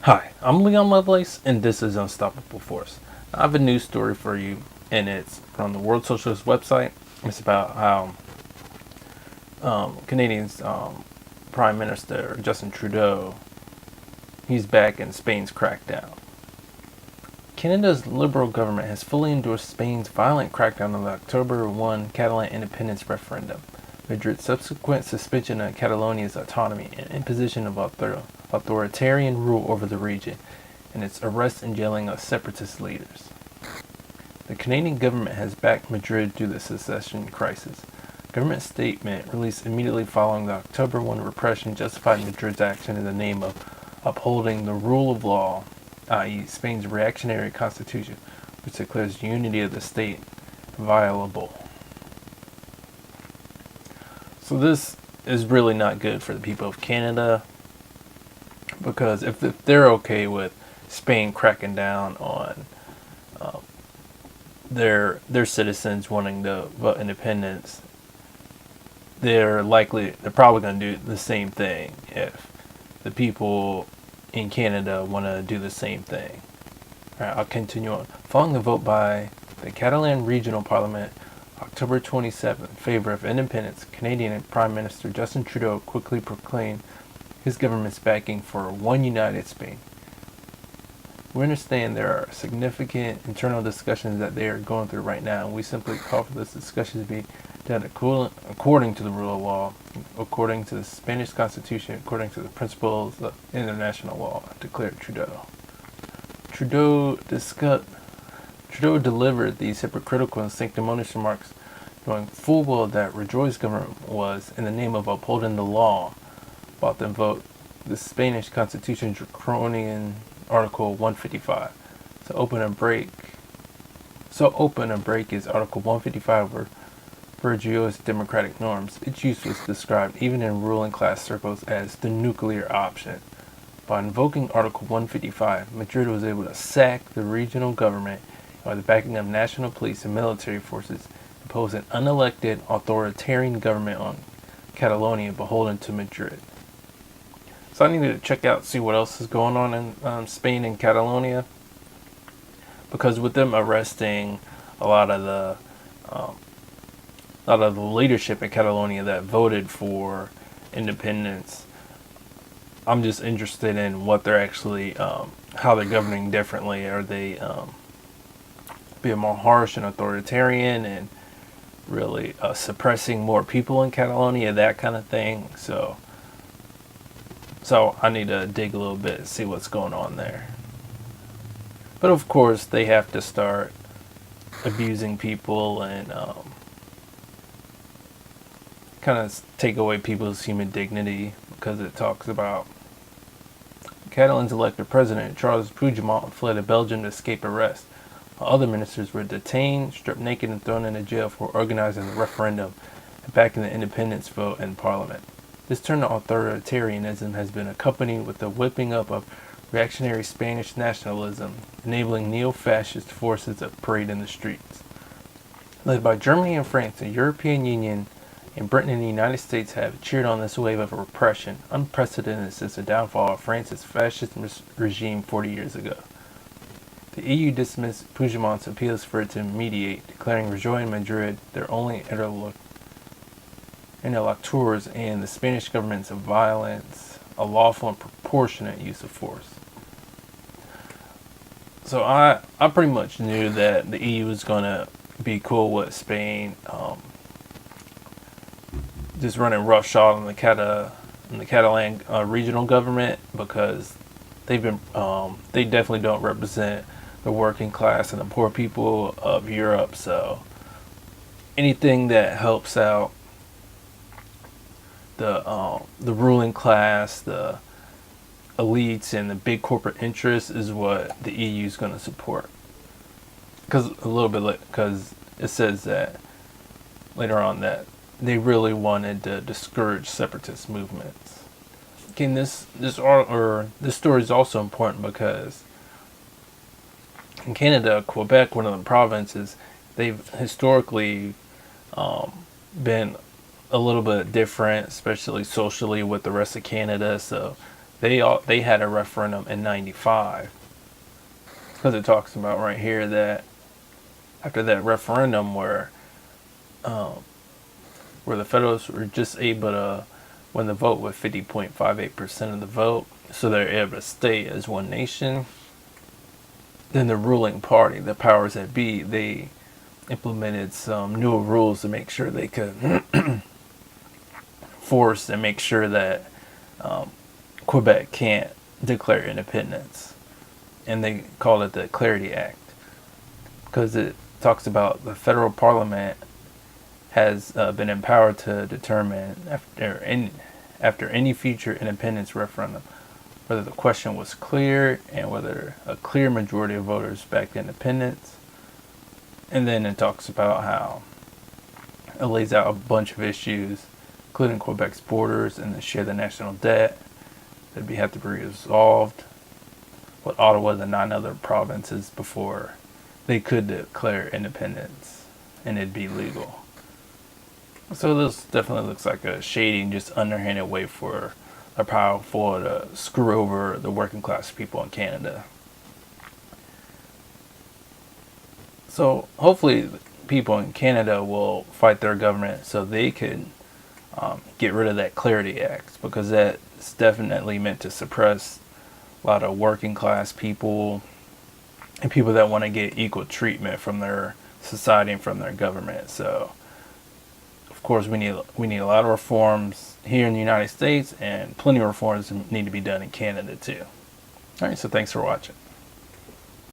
Hi, I'm Leon Lovelace, and this is Unstoppable Force. I have a news story for you, and it's from the World Socialist website. It's about how Canadian's Prime Minister Justin Trudeau, he's back in Spain's crackdown. Canada's Liberal government has fully endorsed Spain's violent crackdown on the October 1 Catalan independence referendum. Madrid's subsequent suspension of Catalonia's autonomy and imposition of authoritarian rule over the region, and its arrest and jailing of separatist leaders. The Canadian government has backed Madrid through the secession crisis. A government statement released immediately following the October 1 repression justified Madrid's action in the name of upholding the rule of law, i.e. Spain's reactionary constitution, which declares unity of the state inviolable. So this is really not good for the people of Canada, because if they're okay with Spain cracking down on their citizens wanting to vote independence, they're probably going to do the same thing if the people in Canada want to do the same thing. All right, I'll continue on. Following the vote by the Catalan Regional Parliament October 27 in favor of independence, Canadian Prime Minister Justin Trudeau quickly proclaimed his government's backing for one united Spain. We understand there are significant internal discussions that they are going through right now, and we simply call for this discussion to be done according to the rule of law, according to the Spanish Constitution, according to the principles of international law, declared Trudeau. Trudeau delivered these hypocritical and sanctimonious remarks, knowing full well that Rajoy's government was, in the name of upholding the law, about to invoke the Spanish Constitution's draconian Article 155. So open a break is Article 155 where Rajoy's democratic norms. Its use was described even in ruling class circles as the nuclear option. By invoking Article 155, Madrid was able to sack the regional government by the backing of national police and military forces, impose an unelected authoritarian government on Catalonia beholden to Madrid. So I needed to check out, see what else is going on in Spain and Catalonia, because with them arresting a lot of the leadership in Catalonia that voted for independence, I'm just interested in what they're actually, how they're governing differently. Are they being more harsh and authoritarian and really suppressing more people in Catalonia, that kind of thing? So I need to dig a little bit and see what's going on there. But of course, they have to start abusing people and kind of take away people's human dignity, because it talks about Catalan's elected president, Charles Puigdemont, fled to Belgium to escape arrest. Other ministers were detained, stripped naked, and thrown into jail for organizing the referendum and backing the independence vote in Parliament. This turn to authoritarianism has been accompanied with the whipping up of reactionary Spanish nationalism, enabling neo-fascist forces to parade in the streets. Led by Germany and France, the European Union and Britain and the United States have cheered on this wave of repression, unprecedented since the downfall of France's fascist regime 40 years ago. The EU dismissed Puigdemont's appeals for it to mediate, declaring Rajoy and Madrid their only interlocutors and the Spanish government's violence a lawful and proportionate use of force. So I pretty much knew that the EU was going to be cool with Spain just running roughshod on the Catalan regional government, because they definitely don't represent the working class and the poor people of Europe. So anything that helps out the ruling class, the elites, and the big corporate interests is what the EU is going to support. Because it says that later on that they really wanted to discourage separatist movements. Okay, this story is also important because in Canada, Quebec, one of the provinces, they've historically been a little bit different, especially socially, with the rest of Canada. So They had a referendum in '95, because it talks about right here that after that referendum where the Federalists were just able to win the vote with 50.58% of the vote, so they're able to stay as one nation. Then the ruling party, the powers that be, they implemented some new rules to make sure they could force and make sure that Quebec can't declare independence. And they call it the Clarity Act, because it talks about the federal parliament has been empowered to determine after any future independence referendum whether the question was clear and whether a clear majority of voters backed independence. And then it talks about how it lays out a bunch of issues, including Quebec's borders and the share of the national debt that have to be resolved with Ottawa and the 9 other provinces before they could declare independence and it'd be legal. So this definitely looks like a shady, just underhanded way for a powerful to screw over the working class people in Canada. So hopefully people in Canada will fight their government so they can get rid of that Clarity Act, because that's definitely meant to suppress a lot of working class people and people that want to get equal treatment from their society and from their government. So of course we need a lot of reforms here in the United States, and plenty of reforms need to be done in Canada too. All right, so thanks for watching.